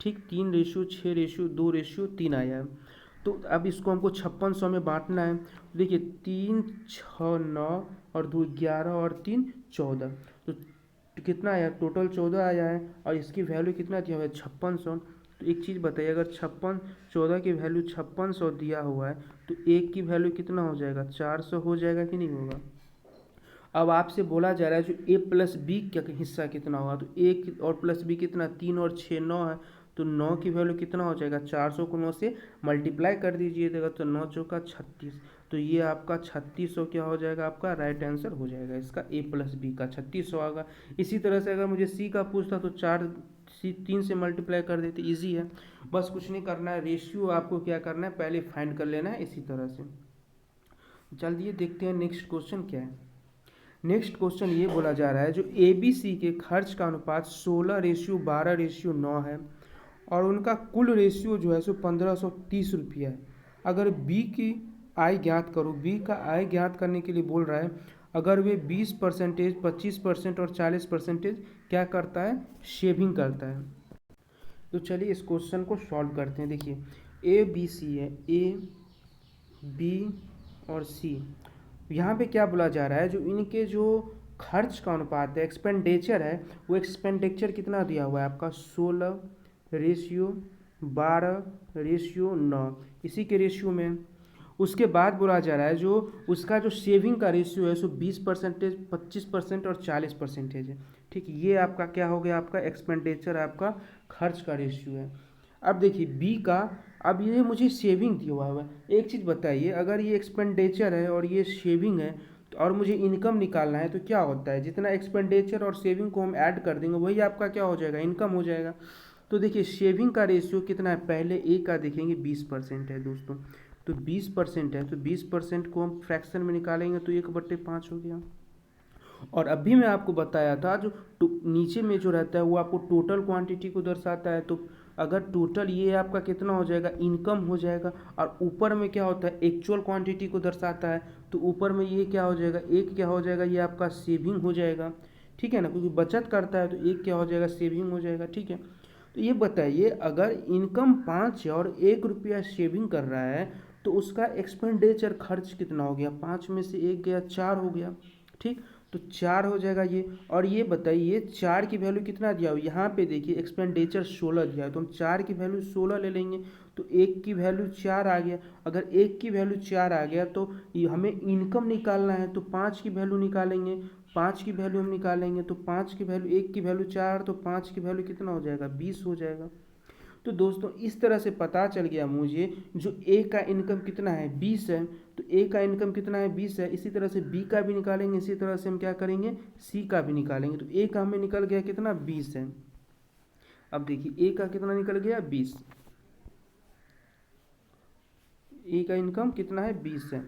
ठीक। 3:6:2:3 आया है। तो अब इसको हमको 5600 में बांटना है। देखिए 3 6 9 और 2 11 और 3 14, तो कितना आया टोटल 14 आया है, और इसकी वैल्यू कितना दिया हुआ है 5600। तो एक चीज़ बताइए, अगर 14 की वैल्यू 5600 दिया हुआ है तो 1 की वैल्यू कितना हो जाएगा 400 हो जाएगा कि नहीं होगा। अब आपसे बोला जा रहा है जो A+B का हिस्सा कितना होगा, तो 1 और प्लस B कितना 3 और 6 9 है, तो 9 की वैल्यू कितना हो जाएगा 400 को 9 से मल्टीप्लाई कर दीजिएगा, तो 9 चौका 36, तो ये आपका 3600 क्या हो जाएगा, आपका राइट आंसर हो जाएगा इसका A+B का 3600 आएगा। इसी तरह से अगर मुझे C का पूछता तो 4 3 से मल्टीप्लाई कर देते, इजी है। बस कुछ नहीं करना है, रेशियो आपको क्या करना है पहले फाइंड कर लेना है इसी तरह से। चलिए देखते हैं नेक्स्ट क्वेश्चन क्या है। नेक्स्ट क्वेश्चन ये बोला जा रहा है जो ABC के खर्च का अनुपात 16:12:9 है और उनका कुल रेशियो जो है सो 1530 रुपया है। अगर बी की आय ज्ञात करो, बी का आय ज्ञात करने के लिए बोल रहा है। अगर वे 20%, 25% और 40% क्या करता है, शेविंग करता है। तो चलिए इस क्वेश्चन को सॉल्व करते हैं। देखिए ABC है, A B और C। यहाँ पे क्या बोला जा रहा है, जो इनके जो खर्च का अनुपात है, एक्सपेंडिचर है, वो एक्सपेंडिचर कितना दिया हुआ है आपका 16:12:9, इसी के रेशियो में। उसके बाद बोला जा रहा है जो उसका जो सेविंग का रेशियो है सो 20%, 25% और 40% है। ठीक, ये आपका क्या हो गया, आपका एक्सपेंडिचर, आपका खर्च का रेशियो है। अब देखिए बी का, अब ये मुझे सेविंग दिया हुआ है। एक चीज़ बताइए, अगर ये एक्सपेंडिचर है और ये सेविंग है और मुझे इनकम निकालना है तो क्या होता है, जितना एक्सपेंडिचर और सेविंग को हम ऐड कर देंगे वही आपका क्या हो जाएगा, इनकम हो जाएगा। तो देखिए सेविंग का रेशियो कितना है, पहले ए का देखेंगे 20% है दोस्तों। तो 20% है, तो 20% को हम फ्रैक्शन में निकालेंगे तो 1/5 हो गया। और अभी मैं आपको बताया था जो नीचे में जो रहता है वो आपको टोटल क्वांटिटी को दर्शाता है। तो अगर टोटल ये आपका कितना हो जाएगा, इनकम हो जाएगा। और ऊपर में क्या होता है, एक्चुअल क्वांटिटी को दर्शाता है। तो ऊपर में ये क्या हो जाएगा, एक क्या हो जाएगा, ये आपका सेविंग हो जाएगा। ठीक है ना, क्योंकि बचत करता है तो एक क्या हो जाएगा, सेविंग हो जाएगा। ठीक है, तो ये बताइए अगर इनकम 5 है और 1 रुपया सेविंग कर रहा है तो उसका एक्सपेंडिचर खर्च कितना हो गया, 5 में से 1 गया, 4 हो गया। ठीक, तो 4 हो जाएगा ये। और ये बताइए 4 की वैल्यू कितना दिया हो, यहाँ पे देखिए एक्सपेंडिचर 16 दिया है तो हम 4 की वैल्यू 16 ले लेंगे। तो 1 की वैल्यू 4 आ गया। अगर 1 की वैल्यू 4 आ गया तो हमें इनकम निकालना है तो 5 की वैल्यू निकालेंगे। 5 की वैल्यू हम निकालेंगे तो 5 की वैल्यू, 1 की वैल्यू 4 तो 5 की वैल्यू कितना हो जाएगा, 20 हो जाएगा। तो दोस्तों इस तरह से पता चल गया मुझे जो ए का इनकम कितना है, 20 है। तो ए का इनकम कितना है, 20 है। इसी तरह से बी का भी निकालेंगे, इसी तरह से हम क्या करेंगे, सी का भी निकालेंगे। तो ए का हमें निकल गया कितना, 20 है। अब देखिए ए का कितना निकल गया, 20। ए का इनकम कितना है, 20 है।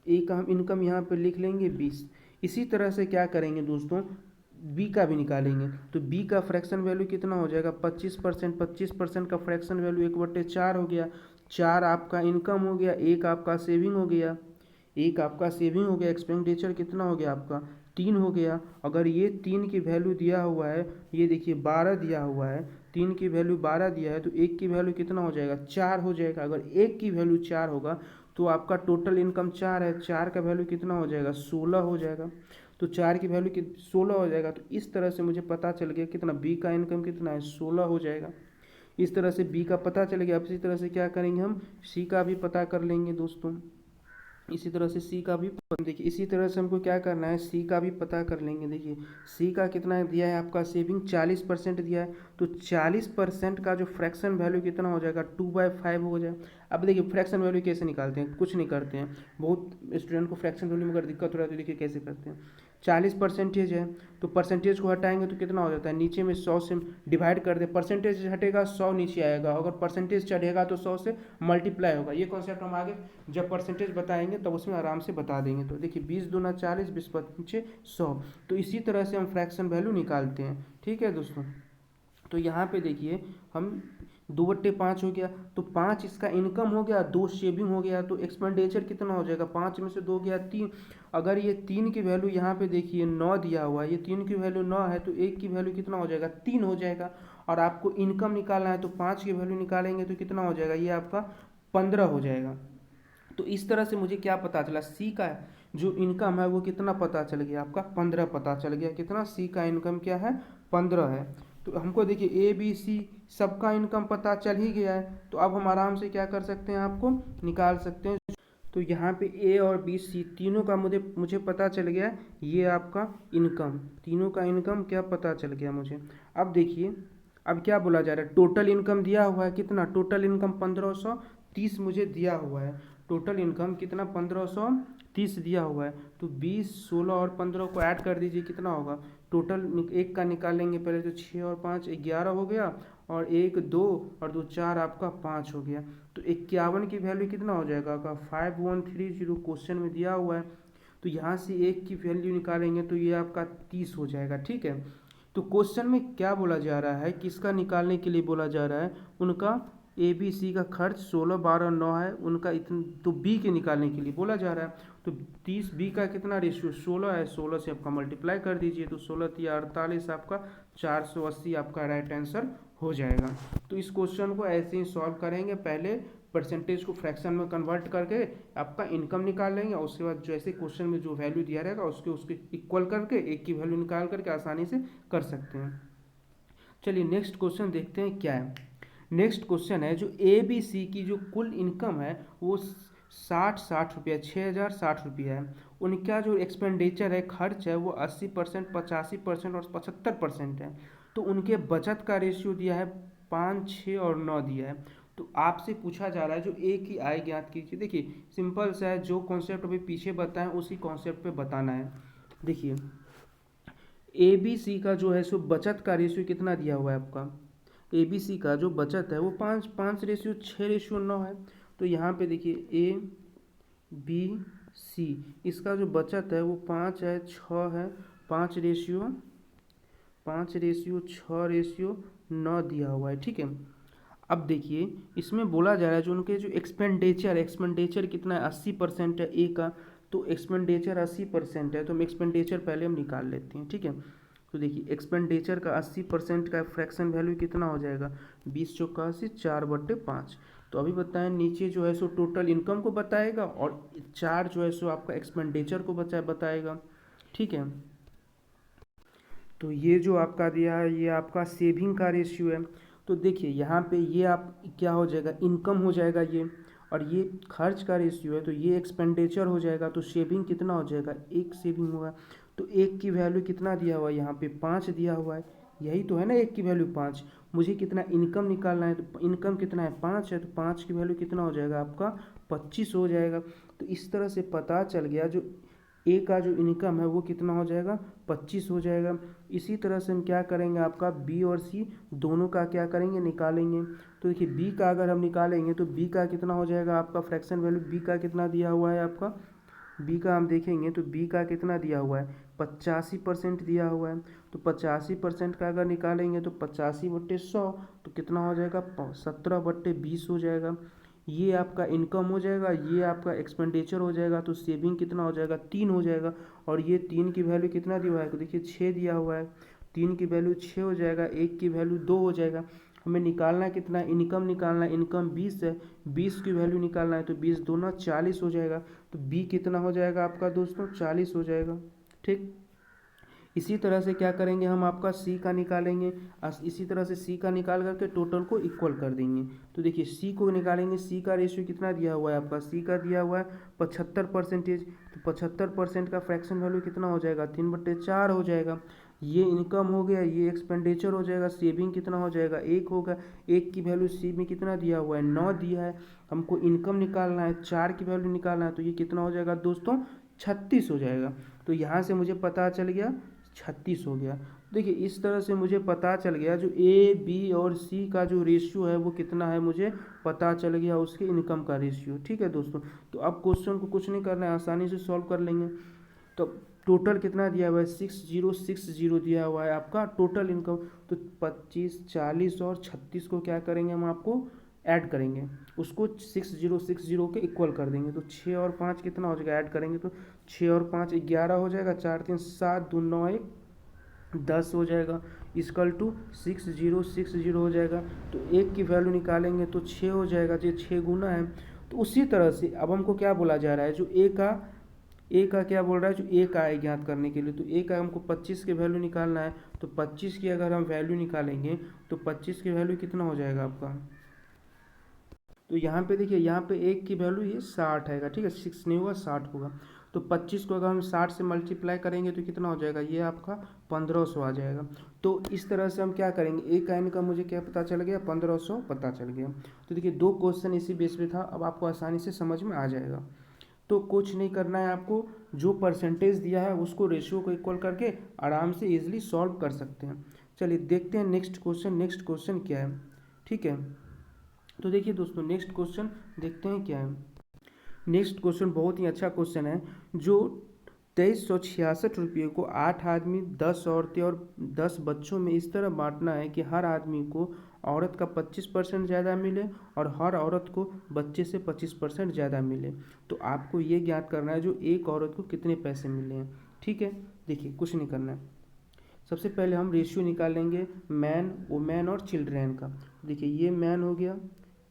ए का हम इनकम यहाँ पे लिख लेंगे 20। इसी तरह से क्या करेंगे दोस्तों, बी का भी निकालेंगे। तो बी का फ्रैक्शन वैल्यू कितना हो जाएगा, 25%। 25% का फ्रैक्शन वैल्यू 1/4 हो गया। 4 आपका इनकम हो गया, 1 आपका सेविंग हो गया। 1 आपका सेविंग हो गया। एक्सपेंडिचर कितना हो गया आपका, 3 हो गया। अगर ये 3 की वैल्यू दिया हुआ है, ये देखिए 12 दिया हुआ है, 3 की वैल्यू 12 दिया है तो 1 की वैल्यू कितना हो जाएगा, 4 हो जाएगा। अगर 1 की वैल्यू 4 होगा तो आपका टोटल इनकम 4 है, 4 का वैल्यू कितना हो जाएगा, 16 हो जाएगा। तो 4 की वैल्यू 16 हो जाएगा। तो इस तरह से मुझे पता चल गया कितना, बी का इनकम कितना है, 16 हो जाएगा। इस तरह से बी का पता चल गया। अब इसी तरह से क्या करेंगे, हम सी का भी पता कर लेंगे दोस्तों। इसी तरह से सी का भी देखिए, इसी तरह से हमको क्या करना है, सी का भी पता कर लेंगे। देखिए सी का कितना दिया है आपका, सेविंग 40% दिया है। तो 40% का जो फ्रैक्शन वैल्यू कितना हो जाएगा, 2/5 हो जाए। अब देखिए फ्रैक्शन वैल्यू कैसे निकालते हैं, कुछ नहीं करते हैं। बहुत स्टूडेंट को फ्रैक्शन वैल्यू में अगर दिक्कत हो रहा है तो देखिए कैसे करते हैं। 40% है तो परसेंटेज को हटाएंगे तो कितना हो जाता है, नीचे में 100 से डिवाइड कर दे, परसेंटेज हटेगा 100 नीचे आएगा। अगर परसेंटेज चढ़ेगा तो 100 से मल्टीप्लाई होगा। ये कॉन्सेप्ट हम आगे जब परसेंटेज बताएंगे तब उसमें आराम से बता देंगे। तो देखिए 20 दूना 40, 20 पंचे 100। तो इसी तरह से हम फ्रैक्शन वैल्यू निकालते हैं। ठीक है दोस्तों, तो यहाँ पे देखिए हम 2/5 हो गया तो 5 इसका इनकम हो गया, 2 सेविंग हो गया। तो एक्सपेंडिचर कितना हो जाएगा, 5 में से 2 गया 3। अगर ये 3 की वैल्यू यहाँ पे देखिए 9 दिया हुआ है, ये 3 की वैल्यू 9 है तो 1 की वैल्यू कितना हो जाएगा, 3 हो जाएगा। और आपको इनकम निकालना है तो 5 की वैल्यू निकालेंगे तो कितना हो जाएगा, ये आपका 15 हो जाएगा। तो इस तरह से मुझे क्या पता चला, सी का जो इनकम है वो कितना पता चल गया, आपका 15 पता चल गया। कितना, सी का इनकम क्या है, 15 है। तो हमको देखिए ए बी सी सबका इनकम पता चल ही गया है। तो अब हम आराम से क्या कर सकते हैं, आपको निकाल सकते हैं। तो यहाँ पे ए और बी सी तीनों का मुझे पता चल गया, ये आपका इनकम, तीनों का इनकम क्या पता चल गया मुझे। अब देखिए अब क्या बोला जा रहा है, टोटल इनकम दिया हुआ है कितना, टोटल इनकम 1530 मुझे दिया हुआ है। टोटल इनकम कितना, 1530 30 दिया हुआ है, तो 20, 16 और 15 को ऐड कर दीजिए, कितना होगा टोटल। एक का निकालेंगे पहले, तो 6 और 5 11 हो गया, और 1 2 और 2 4 आपका 5 हो गया। तो 51 की वैल्यू कितना हो जाएगा आपका 5130, क्वेश्चन में दिया हुआ है। तो यहाँ से 1 की वैल्यू निकालेंगे तो ये आपका 30 हो जाएगा, ठीक है। तो क्वेश्चन में क्या बोला जा रहा है, किसका निकालने के लिए बोला जा रहा है, उनका ए बी सी का खर्च 16 12 9 है उनका, इतन तो बी के निकालने के लिए बोला जा रहा है। तो 30 बी का कितना रेशियो 16 है, 16 से आपका मल्टीप्लाई कर दीजिए, तो 16 तिया 48 आपका 480 आपका राइट आंसर हो जाएगा। तो इस क्वेश्चन को ऐसे ही सॉल्व करेंगे, पहले परसेंटेज को फ्रैक्शन में कन्वर्ट करके आपका इनकम निकाल लेंगे, और उसके बाद जैसे क्वेश्चन में जो वैल्यू दिया रहेगा उसके उसके इक्वल करके एक की वैल्यू निकाल करके आसानी से कर सकते हैं। चलिए नेक्स्ट क्वेश्चन देखते हैं क्या है। नेक्स्ट क्वेश्चन है जो ए बी सी की जो कुल इनकम है वो 60 रुपया 60 रुपया है। उनका जो एक्सपेंडिचर है, खर्च है, वो 80%, 85% और 75% है। तो उनके बचत का रेशियो दिया है 5, 6 और 9 दिया है। तो आपसे पूछा जा रहा है जो ए की आय ज्ञात कीजिए। देखिए सिंपल सा है, जो कॉन्सेप्ट अभी पीछे बताएं उसी कॉन्सेप्ट पे बताना है। देखिए ए बी सी का जो है सो बचत का रेशियो कितना दिया हुआ है आपका, ए बी सी का जो बचत है वो 5:6:9 है। तो यहाँ पे देखिए ए बी सी इसका जो बचत है वो 5 है, 6 है, 5:6:9 दिया हुआ है, ठीक है। अब देखिए इसमें बोला जा रहा है जो उनके जो एक्सपेंडिचर कितना है 80% है ए का। तो एक्सपेंडिचर 80% है, तो हम एक्सपेंडिचर पहले हम निकाल लेते हैं, ठीक है। तो देखिए एक्सपेंडिचर का 80% का फ्रैक्शन वैल्यू कितना हो जाएगा 20 चौका 80 4/5। तो अभी बताएं नीचे जो है सो टोटल इनकम को बताएगा, और 4 जो है सो आपका एक्सपेंडिचर को बताएगा, ठीक है। तो ये जो आपका दिया है ये आपका सेविंग का रेशियो है। तो देखिए यहाँ पे ये आप क्या हो जाएगा इनकम हो जाएगा ये, और ये खर्च का रेशियो है, तो ये एक्सपेंडिचर हो जाएगा। तो सेविंग कितना हो जाएगा, एक सेविंग होगा। तो एक की वैल्यू कितना दिया हुआ है यहाँ पे 5 दिया हुआ है, यही तो है ना एक की वैल्यू 5। मुझे कितना इनकम निकालना है, तो इनकम कितना है 5 है, तो 5 की वैल्यू कितना हो जाएगा आपका 25 हो जाएगा। तो इस तरह से पता चल गया जो ए का जो इनकम है वो कितना हो जाएगा 25 हो जाएगा। इसी तरह से हम क्या करेंगे आपका बी और सी दोनों का क्या करेंगे निकालेंगे। तो देखिए बी का अगर हम निकालेंगे तो बी का कितना हो जाएगा आपका फ्रैक्शन वैल्यू, बी का कितना दिया हुआ है आपका, बी का हम देखेंगे तो बी का कितना दिया हुआ है 85% दिया हुआ है। तो 85% का अगर निकालेंगे तो 85/100 तो कितना हो जाएगा 17/20 हो जाएगा। ये आपका इनकम हो जाएगा, ये आपका एक्सपेंडिचर हो जाएगा। तो सेविंग कितना हो जाएगा 3 हो जाएगा, और ये 3 की वैल्यू कितना दिया हुआ है, तो देखिए 6 दिया हुआ है, 3 की वैल्यू 6 हो जाएगा, 1 की वैल्यू 2 हो जाएगा। हमें निकालना कितना है इनकम निकालना है, इनकम 20 है, 20 की वैल्यू निकालना है, तो 20 दूना 40 हो जाएगा। तो बी कितना हो जाएगा आपका दोस्तों 40 हो जाएगा, ठीक। इसी तरह से क्या करेंगे हम आपका सी का निकालेंगे, इसी तरह से सी का निकाल करके टोटल को इक्वल कर देंगे। तो देखिए सी को निकालेंगे, सी का रेशियो कितना दिया हुआ है आपका, सी का दिया हुआ है 75%। तो 75% का फ्रैक्शन वैल्यू कितना हो जाएगा 3/4 हो जाएगा। ये इनकम हो गया, ये एक्सपेंडिचर हो जाएगा, सेविंग कितना हो जाएगा 1 होगा। 1 की वैल्यू सी में कितना दिया हुआ है 9 दिया है, हमको इनकम निकालना है, 4 की वैल्यू निकालना है, तो ये कितना हो जाएगा दोस्तों 36 हो जाएगा। तो यहाँ से मुझे पता चल गया 36 हो गया। देखिए इस तरह से मुझे पता चल गया जो ए बी और सी का जो रेशियो है वो कितना है, मुझे पता चल गया उसके इनकम का रेशियो, ठीक है दोस्तों। तो अब क्वेश्चन को कुछ नहीं करना है, आसानी से सॉल्व कर लेंगे। तो टोटल कितना दिया हुआ है 6060 दिया हुआ है आपका टोटल इनकम। तो 25 40 और 36 को क्या करेंगे हम आपको ऐड करेंगे, उसको 6060 के इक्वल कर देंगे। तो 6 और 5 कितना हो जाएगा ऐड करेंगे तो 6 और 5 11 हो जाएगा, 4 3 7 2 9 1 10 हो जाएगा, इक्वल टू 6060 हो जाएगा। तो एक की वैल्यू निकालेंगे तो 6 हो जाएगा, ये 6 गुना है। तो उसी तरह से अब हमको क्या बोला जा रहा है जो ए का क्या बोल रहा है जो ए का है ज्ञात करने के लिए। तो ए का हमको 25 की वैल्यू निकालना है। तो 25 की अगर हम वैल्यू निकालेंगे तो 25 की वैल्यू कितना हो जाएगा आपका, तो यहाँ पे देखिए यहाँ पे एक की वैल्यू ये 60 आएगा, ठीक है 6 नहीं होगा 60 होगा। तो 25 को अगर हम 60 से मल्टीप्लाई करेंगे तो कितना हो जाएगा ये आपका 1500 आ जाएगा। तो इस तरह से हम क्या करेंगे एक का मुझे क्या पता चल गया 1500 पता चल गया। तो देखिए 2 क्वेश्चन इसी बेस पे था, अब आपको आसानी से समझ में आ जाएगा। तो कुछ नहीं करना है आपको, जो परसेंटेज दिया है उसको रेशियो को इक्वल करके आराम से इजीली सॉल्व कर सकते हैं। चलिए देखते हैं नेक्स्ट क्वेश्चन। नेक्स्ट क्वेश्चन क्या है, ठीक है। तो देखिए दोस्तों, नेक्स्ट क्वेश्चन देखते हैं क्या है। नेक्स्ट क्वेश्चन बहुत ही अच्छा क्वेश्चन है। जो 2366 रुपये को 8 आदमी, 10 औरतें और 10 बच्चों में इस तरह बांटना है कि हर आदमी को औरत का 25% ज़्यादा मिले और हर औरत को बच्चे से 25% ज़्यादा मिले। तो आपको ये ज्ञात करना है जो एक औरत को कितने पैसे मिले हैं, ठीक है। देखिए कुछ नहीं करना है, सबसे पहले हम रेशियो निकालेंगे मैन, वुमेन और चिल्ड्रेन का। देखिए ये मैन हो गया,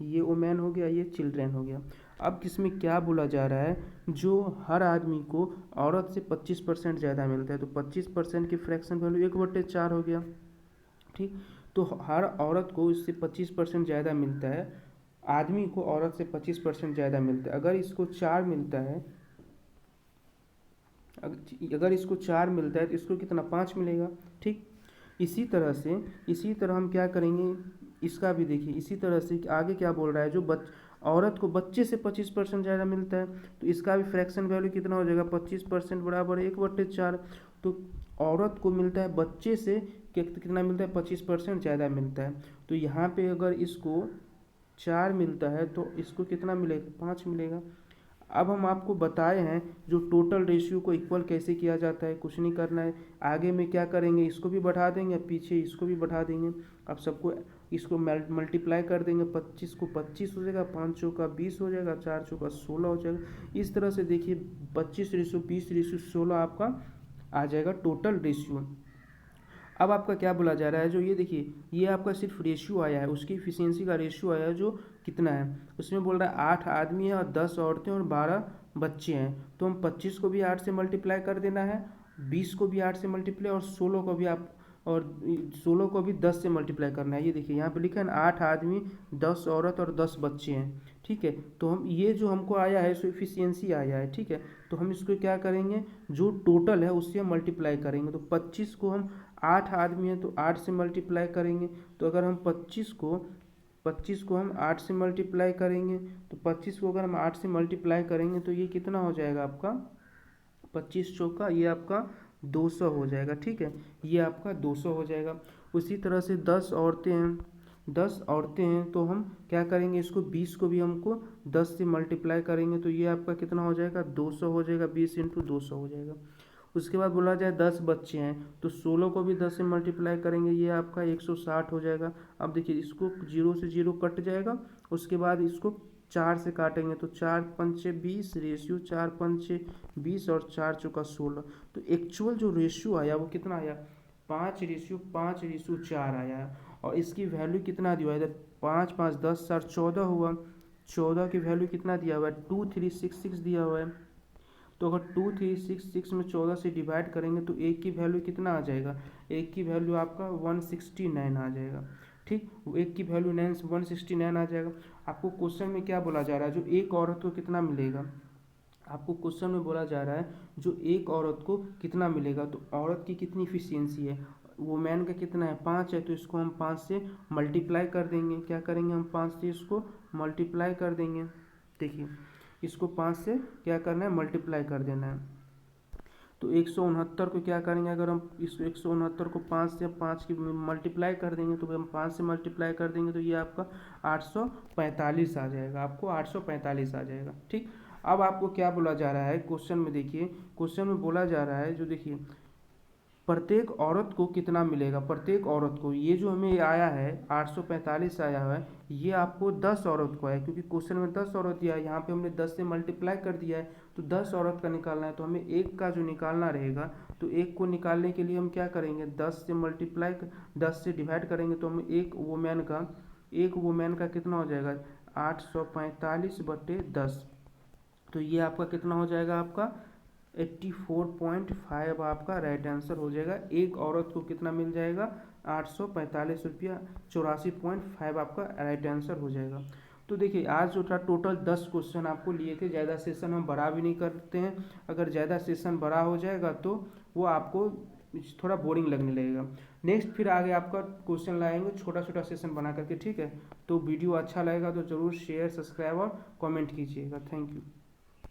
ये वुमेन हो गया, ये चिल्ड्रेन हो गया। अब किसमें क्या बोला जा रहा है, जो हर आदमी को औरत से 25% ज़्यादा मिलता है, तो 25% की फ्रैक्शन वैल्यू 1/4 हो गया, ठीक। तो हर औरत को इससे 25% ज़्यादा मिलता है, आदमी को औरत से 25% ज़्यादा मिलता है। अगर इसको 4 मिलता है, अगर इसको 4 मिलता है तो इसको कितना 5 मिलेगा, ठीक। इसी तरह हम क्या करेंगे, इसका भी देखिए इसी तरह से आगे क्या बोल रहा है, जो औरत को बच्चे से 25% ज़्यादा मिलता है, तो इसका भी फ्रैक्शन वैल्यू कितना हो जाएगा, 25% बराबर 1/4। तो औरत को मिलता है बच्चे से कितना मिलता है, 25% ज़्यादा मिलता है। तो यहाँ पे अगर इसको 4 मिलता है तो इसको कितना मिलेगा, 5 मिलेगा। अब हम आपको बताए हैं जो टोटल रेशियो को इक्वल कैसे किया जाता है, कुछ नहीं करना है। आगे में क्या करेंगे, इसको भी बढ़ा देंगे, पीछे इसको भी बढ़ा देंगे। अब सबको इसको मल्टीप्लाई कर देंगे, 25 को 25 हो जाएगा, 5 चौका 20 हो जाएगा, 4 चौका 16 हो जाएगा। इस तरह से देखिए 25:20:16 आपका आ जाएगा टोटल रेशियो। अब आपका क्या बोला जा रहा है, जो ये देखिए ये आपका सिर्फ रेशियो आया है, उसकी इफिशियंसी का रेशियो आया है जो कितना है, उसमें बोल रहा है 8 आदमी है और 10 औरतें और 12 बच्चे हैं। तो हम 25 को भी 8 से मल्टीप्लाई कर देना है, 20 को भी 8 से मल्टीप्लाई और 16 को भी आप और 16 को भी 10 से मल्टीप्लाई करना है। ये देखिए यहाँ पे लिखा है ना, 8 आदमी, 10 औरत और 10 बच्चे हैं, ठीक है। तो हम ये जो हमको आया है सो इफिशियंसी आया है, ठीक है। तो हम इसको क्या करेंगे, जो टोटल है उससे हम मल्टीप्लाई करेंगे। तो 25 को हम 8 आदमी है तो 8 से मल्टीप्लाई करेंगे। तो अगर हम 25 को हम 8 से मल्टीप्लाई करेंगे, तो 25 को अगर हम 8 से मल्टीप्लाई करेंगे तो ये कितना हो जाएगा आपका, 25 चौका ये आपका 200 हो जाएगा, ठीक है। ये आपका 200 हो जाएगा। उसी तरह से 10 औरतें हैं तो हम क्या करेंगे, इसको 20 को भी हमको 10 से मल्टीप्लाई करेंगे, तो ये आपका कितना हो जाएगा, 200 हो जाएगा, 20 × 200 हो जाएगा। उसके बाद बोला जाए 10 बच्चे हैं तो 16 को भी 10 से मल्टीप्लाई करेंगे, ये आपका 160 हो जाएगा। अब देखिए इसको 0 से 0 कट जाएगा, उसके बाद इसको 4 से काटेंगे तो 4 पंचे 20 रेशियो 4 पंचे 20 और 4 चौका 16। तो एक्चुअल जो रेशियो आया वो कितना आया, 5:4 आया है। और इसकी वैल्यू कितना दिया है, 5 5 10 4 14 हुआ, 14 की वैल्यू कितना दिया हुआ है, 2366 दिया हुआ है। तो अगर 2366 में 14 से डिवाइड करेंगे तो एक की वैल्यू कितना आ जाएगा, एक की वैल्यू आपका 169 आ जाएगा, ठीक। एक की वैल्यू 169 आ जाएगा। आपको क्वेश्चन में क्या बोला जा रहा है, जो एक औरत को कितना मिलेगा, आपको क्वेश्चन में बोला जा रहा है जो एक औरत को कितना मिलेगा। तो औरत की कितनी इफिशियंसी है, वुमेन का कितना है, 5 है, तो इसको हम 5 से मल्टीप्लाई कर देंगे। क्या करेंगे, हम 5 से इसको मल्टीप्लाई कर देंगे। देखिए इसको 5 से क्या करना है, मल्टीप्लाई कर देना है। तो 169 को क्या करेंगे, अगर हम इस 169 को 5 से 5 की मल्टीप्लाई कर देंगे, तो हम 5 से मल्टीप्लाई कर देंगे तो ये आपका 845 आ जाएगा, आपको 845 आ जाएगा, ठीक। अब आपको क्या बोला जा रहा है क्वेश्चन में, देखिए क्वेश्चन में बोला जा रहा है जो देखिए प्रत्येक औरत को कितना मिलेगा, प्रत्येक औरत को, ये जो हमें आया है 845 आया है, ये आपको 10 औरत को है, क्योंकि क्वेश्चन में 10 औरत दिया है, यहाँ पे हमने 10 से मल्टीप्लाई कर दिया है। तो 10 औरत का निकालना है, तो हमें एक का जो निकालना रहेगा, तो एक को निकालने के लिए हम क्या करेंगे, 10 से डिवाइड करेंगे तो हमें एक वुमेन का कितना हो जाएगा, 845/10। तो ये आपका कितना हो जाएगा, आपका 84.5 आपका राइट आंसर हो जाएगा। एक औरत को कितना मिल जाएगा, 845 रुपया, 84.5 आपका राइट आंसर हो जाएगा। तो देखिए आज जो था टोटल 10 क्वेश्चन आपको लिए थे, ज़्यादा सेशन हम बड़ा भी नहीं करते हैं। अगर ज़्यादा सेशन बड़ा हो जाएगा तो वो आपको थोड़ा बोरिंग लगने लगेगा। नेक्स्ट फिर आगे आपका क्वेश्चन लाएंगे छोटा छोटा सेशन बना करके, ठीक है। तो वीडियो अच्छा लगेगा तो ज़रूर शेयर, सब्सक्राइब और कमेंट कीजिएगा। Thank you.